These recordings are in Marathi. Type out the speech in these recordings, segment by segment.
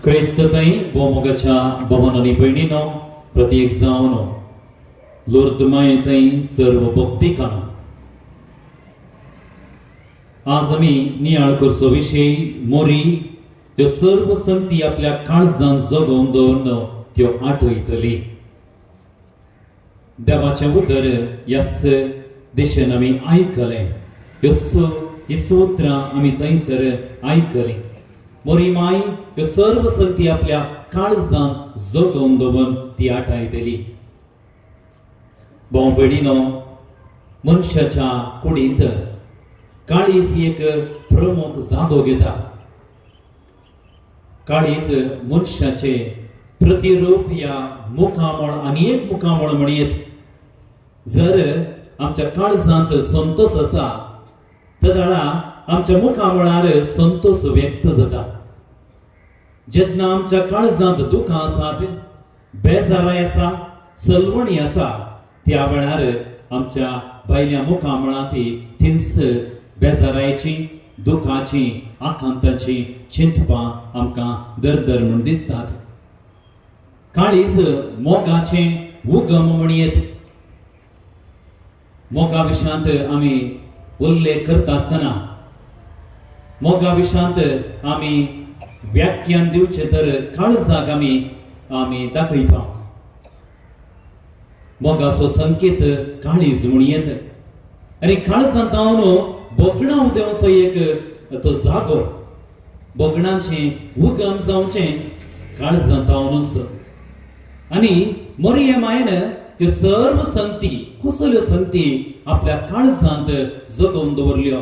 क्रिस्तताई भोवमुगाच्या भवनांनी भयणीनो प्रत्येक जावन लोर्द मायेताई सर्व भक्तिकांना आज आम्ही नियाळ करचो विषय मोरी ह्यो सर्व संती आपल्या काळजांत जगोवन दवरन त्यो आठयतली. देवाचे उदर ह्याच दिशेन आमी आयकले. ही सोत्रां आमी थंयसर आयकली. मोरी माय ह्यो सर्व संती आपल्या काळजांत जगोवन दवरून ती आठयतली. भाव भयणीनो, मनशाच्या कुडींत काळीज एक प्रमुख जागो घेता. काळीज मनशाचे प्रतिरूप या मुखामळ आणि एक मुखामळ म्हणयत. जर आमच्या काळजांत संतोष आसा तेन्ना आमच्या मुखामळार संतोष व्यक्त जाता. जेन्ना आमच्या काळजांत दुखां आसात, बेजाराय आसा, सलवणी आसा, त्या वेळार आमच्या भायल्या मुखामळांत थिंस बेजारायची, दुखाची, आकांताची चिंतपां आमकां दरदर म्हूण दिसतात. काळीज मोगाचे उगम म्हणयत. मोगा विशांत आमी उल्लेख करता आसतना मोगा विशांत आमी व्याख्यान दिवचे तर काळजाक आमी दाखयता. मोगाचो संकेत काळीज म्हणयत. आनी काळजांत बोगणां उदेवचो एक तो जागो, बोगणांचे उगम जावचे काळजांत आसा. आनी मोरये मायन ह्यो सर्व संती, कसल्यो संती आपल्या काळजांत जगोवन दवरल्यो.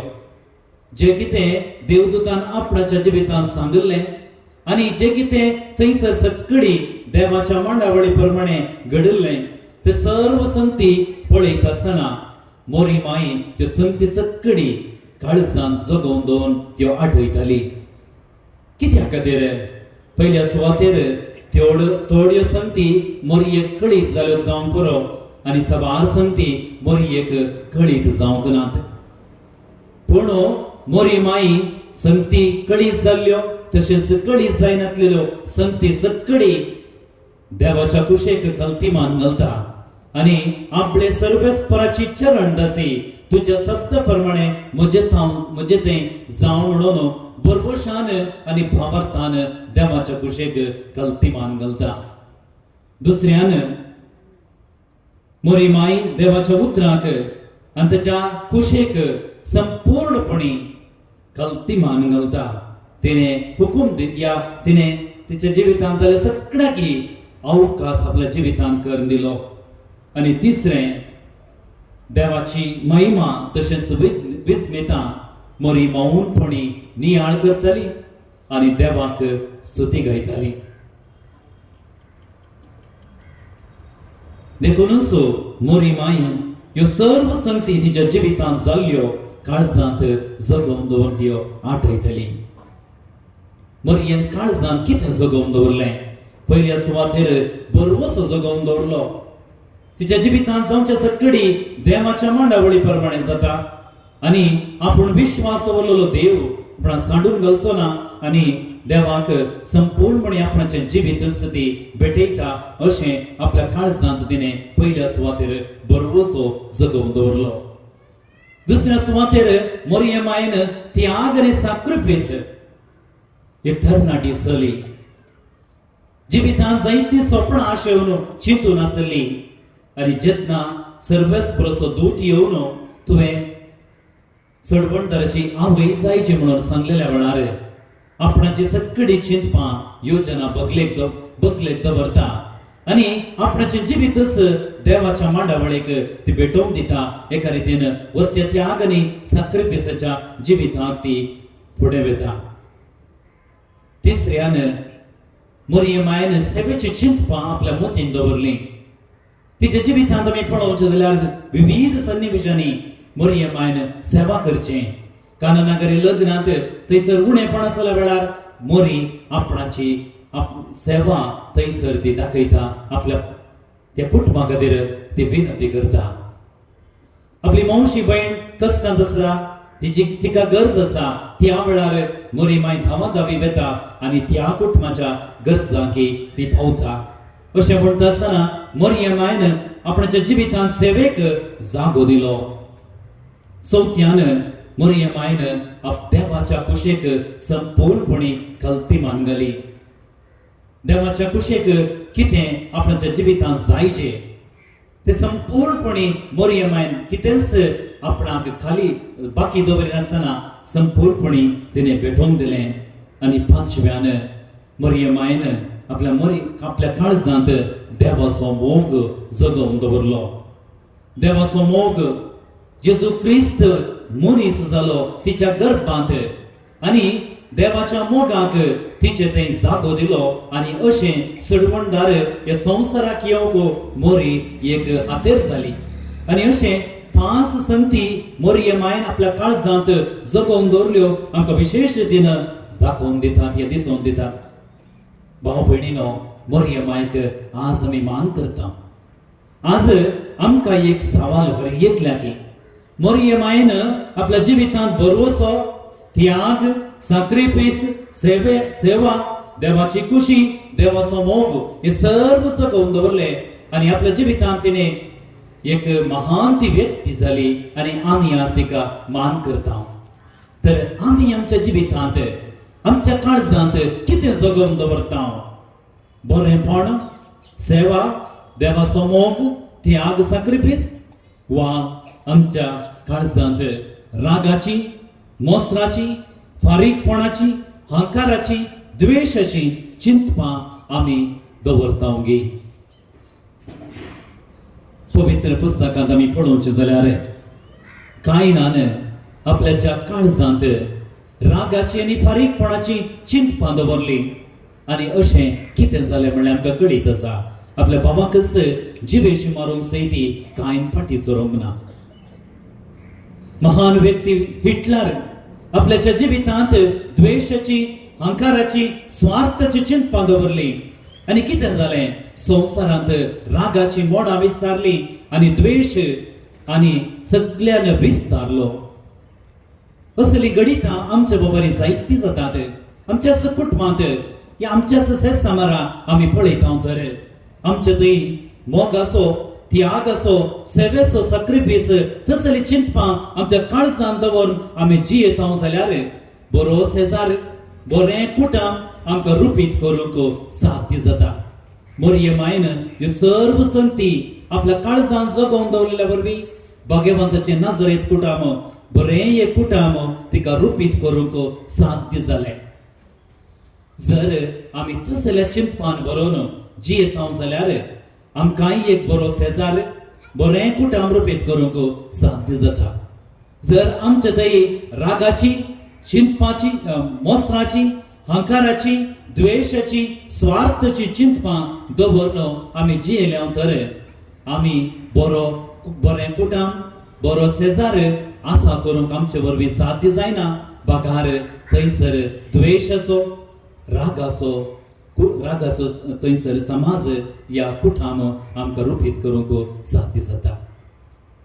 जे कितें देवदूतान आपणाच्या जिवितांत सांगलें आनी जे कितें थंयसर सगळी देवाच्या मांडावळी प्रमाणे घडिल्लें ते सर्व संती पळयत आसतना मोरी माई त्यो संती सगळी काळजांत जगोवन दवरून त्यो आठयताली. कित्या खातीर? पयल्या सुवातेर थोड्यो संती मोरयेक कळीत जाल्यो जावंक पुरो आनी साबार संती मोरयेक कळीत जावंक नात. पूण मोरी माई संती कळीत जाल्ल्यो तशेंच कळीत जायनासलेल्यो संती सगळी देवाच्या कुशेक कल्तिमान घालता आनी आपले सर्वेस्पराची चरण दासी तुझ्या शब्द प्रमाणे म्हजे तें जावं म्हणून बरबशान आनी भावार्थान देवाच्या कुशेक कल्तिमान घालता. दुसऱ्यान मोरी माई देवाच्या उतराक आनी ताच्या कुशेक संपूर्णपणे कल्तिमान घालता. तिने हुकूम दिया, तिने तिच्या जिवितांत जाल्ल्या सगळ्याकी अवकाश आपल्या जिवितांत करून दिलो. आनी तिसरें देवाची महिमा तशेंच विस्मिता मोरी मौनपणी नियाळ करताली आनी देवाक स्तुती गायताली. देखूनच मोरी माई ह्यो सर्व संती तिच्या जिवितांत जाल्ल्यो काळजांत जगोवन दवरून त्यो आठयतली. मोरयेन काळजांत कितें जगोवन दवरलें? पयल्या सुवातेर बरवसो जगोवन दवरलो. तिच्या जिवितांत जावचे सगळी देवाच्या मांडावळी प्रमाणे जाता आनी आपूण विश्वास दवरलेलो देव आपणाक सांडून घालचो ना आनी देवाक संपूर्णपणे आपणाचे जिवीत स्थिती भेटयता अशें आपल्या काळजांत तिणें पयल्या सुवातेर बरवसो जगोवन दवरलो. दुसऱ्या सुवातेर मोरये मायन त्याग आनी सॅक्रिफायस एक तरणाटी चली. जिवितांत जायतीं स्वप्नां आशेवन चिंतून आसली आनी जेन्ना सर्वेस्पराचो दूत येवन तुवें सडवणदाराची आवय जायची म्हणून सांगलेल्या वेळार आपणाची सगळी चिंतपां योजना बदलेक दवरता आनी आपणाचे जिवीतच देवाच्या मांडावळेक ती भेटोवन दिता. एका रितीन वर्त्या त्याग आनी सॅक्रिफायसाच्या जिवितांत ती फुडें वता. तिसऱ्यान मोरये मायन सेवेची चिंतपां आपल्या मतीन दवरली. तिच्या जिवितांत आमी पळोवचें जाल्यार विविध सन्निवेशांनी मोरये मायन सेवा करचें. काननागरी लग्नांत थंयसर उणेपण आसल्या वेळार मोरी आपणाची सेवा थंयसर ती दाखयता. आपल्या त्या कुटुंबा खातीर ती विनंती करता. आपली मावशी भयण कश्टांत आसला तिका गरज आसा त्या वेळार मोरी माय धांवाधावी वेता आनी त्या कुटुंबाच्या गरजांकी ती पावता. अशें म्हणटा आसतना मरियमायन आपणाच्या जिवितांत सेवेक जागो दिलो. चवथ्यान मरियमायन देवाच्या कुशेक संपूर्णपणे कल्ती मानगली. देवाच्या कुशेक कितें आपणाच्या जिवितांत जायचे ते संपूर्णपणे मरियमायन कितेंच आपणाक खाली बाकी दवरिनासतना संपूर्णपणे तिने भेटोवन दिलें. आनी पांचव्यान मरियमायन आपल्या काळजांत देवाचो मोग जगोवन दवरलो. देवाचो मोग जेजू क्रिस्त मनीस जालो तिच्या गर्भांत आनी देवाच्या मोगाक तिचे थंय जागो दिलो. आनी अशें सडवणदार ह्या संवसाराक येवंक मोरी एक आतेर जाली. आनी अशें 5 संती मरियमायन आपल्या काळजांत जगोवन दवरल्यो आमकां विशेष रितीन दाखोवन दितात हे दिसोवन दितात. भाव भयणीनो, मरियमायक आज आमी मान करता. आज आमकां एक सवाल येतल्या की मरियमायन आपल्या जिवितांत भरवोसो, त्याग, सॅक्रिफायस, सेवा, देवाची खुशी, देवाचो मोग हे सर्व जगोवन दवरले. आनी आपल्या जिवितांत तिने एक महान ती व्यक्ती जाली आनी आमी आज तिका मान करता. तर आमी आमच्या जिवितांत आमच्या काळजांत कितें जगोवन दवरता? बरेपण, सेवा, देवाचो मोग, त्याग, सॅक्रिफायस, वा आमच्या काळजांत रागाची, मोसराची, फारीकपणाची, हंकाराची, द्वेषाची चिंतपां आमी दवरतांगी? पवित्र पुस्तकांत आमी पळोवचें जाल्यार कायनान आपल्याच्या काळजांत रागाची आनी फारीकपणाची चिंतपां दवरली. आनी अशें कितें जालें म्हणल्यार आमकां कळीत आसा. आपल्या बाबाकच जिवेशी मारूंक सयती कायन फाटी सरोंक ना. महान व्यक्ती हिटलर आपल्याच्या जिवितांत द्वेषाची, हंकाराची, स्वार्थाची चिंतपां दवरली. आनी कितें जालें? संवसारांत रागाची मोडां विस्तारली आनी द्वेष आनी सगळ्यान विस्तारलो. असली गणितां आमच्या बरोबरी जायती जातात. आमच्या कुटुंबांत या आमच्या समारा आमी पळयता तर आमच्या थंय मोग आसो, त्याग आसो, सेवेचो सॅक्रिफायस तसली चिंतपां आमच्या काळजांत दवरून आमी जियेता जाल्यार बरो शेजार, बरें कुटुंब आमकां रुपीत करूंक साध्य जाता. मरियमायन ह्यो सर्व संती आपल्या काळजांत जगोवन दवरलेल्या वरवीं भगवंताचे नाजरेत कुटुंब बरें एक कुटुंब तिका रुपीत करूंक साध्य जालें. जर आमी तसल्या चिंतपान बरोवन जियेता जाल्यार आमकांय एक बरो शेजार, बरें कुटुंब रुपीत करूंक साध्य जाता. जर आमच्या थंय रागाची, चिंतपाची, मोसराची, हंकाराची, द्वेषाची, स्वार्थाची चिंतपां दवरलो आमी जियेल्या तर आमी बरें कुटुंब, बरो शेजार आसा करूंक आमचे वरवीं साध्य जायना. बागार थंयसर द्वेष आसो, राग आसो, रागाचो थंयसर समाज या कुटुंब आमकां रुपीत करूंक साध्य जाता.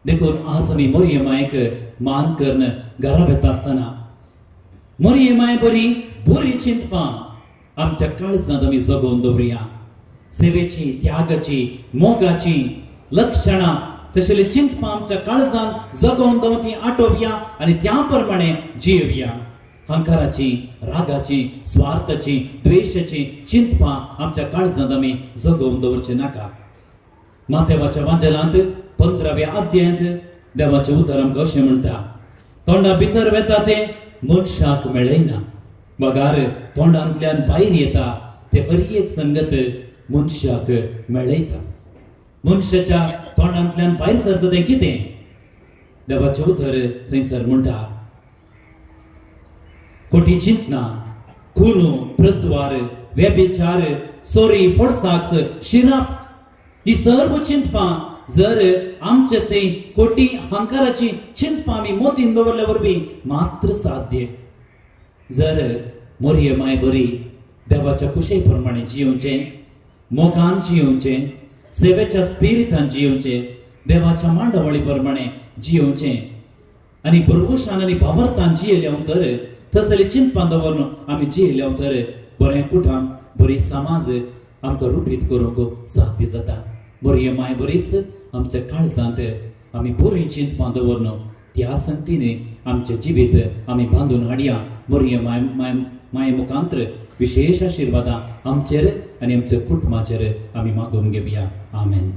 देखून आज आमी मरियमायक मान करून घरा येता आसतना मरियमाय बरी चिंतपां आमच्या काळजांत आमी जगोवन दवरुया. सेवेची, त्यागाची, मोगाची लक्षणां तशेली चिंतपां आमच्या काळजांत जगोवन दवरती आटोवया आनी त्या प्रमाणे जियेवया. हंकाराची, रागाची, स्वार्थाची, द्वेषाची चिंतपां आमच्या काळजांत आमी जगोवन दवरचे नाका. मातेवाच्या वांजलांत 15व्या अध्यायांत देवाचें उतर आमकां अशें म्हणटा, तोंडा भितर वेता ते मनशाक मेळयना, बगार तोंडांतल्यान भायर येता ते बरी एक संगत मनशाक मेळयता. मनशाच्या तोंडांतल्यान भायर सरता तें कितें? देवाचें उतर थंयसर म्हणटा, खोटी चिंतना, खून, प्रतवार, व्यभिचार, चोरी, फोडसाक्स, शिराप ही सर्व चिंतपां जर आमचे थंय खोटी हंकाराची चिंतपां आमी मोतीन दवरल्या वरवीं मात्र साध्य. जर मरियमाय बरी देवाच्या कुशे प्रमाणे जियोवचें, मोगान जियोवचें, सेवेच्या स्पिरितान जियोवचें, देवाच्या मांडावळी प्रमाणे जियोवचें आनी बरोशान आनी बाबरतान जियेल्या तर थंयसरली चिंतपान दवरून आमी जियेल्या तर बरें कुटुंब बरी समाज आमकां रुपीत करूंक साध्य जाता. बरी माय बरीच आमच्या काळजांत आमी बरी चिंतपान दवरून त्या संगतीने आमचे जिवीत आमी बांदून हाडया. बरी माय मुखांतर विशेष आशिर्वादां आमचेर आनी आमच्या कुटुंबाचेर आमी मागून घेवया. आमेन.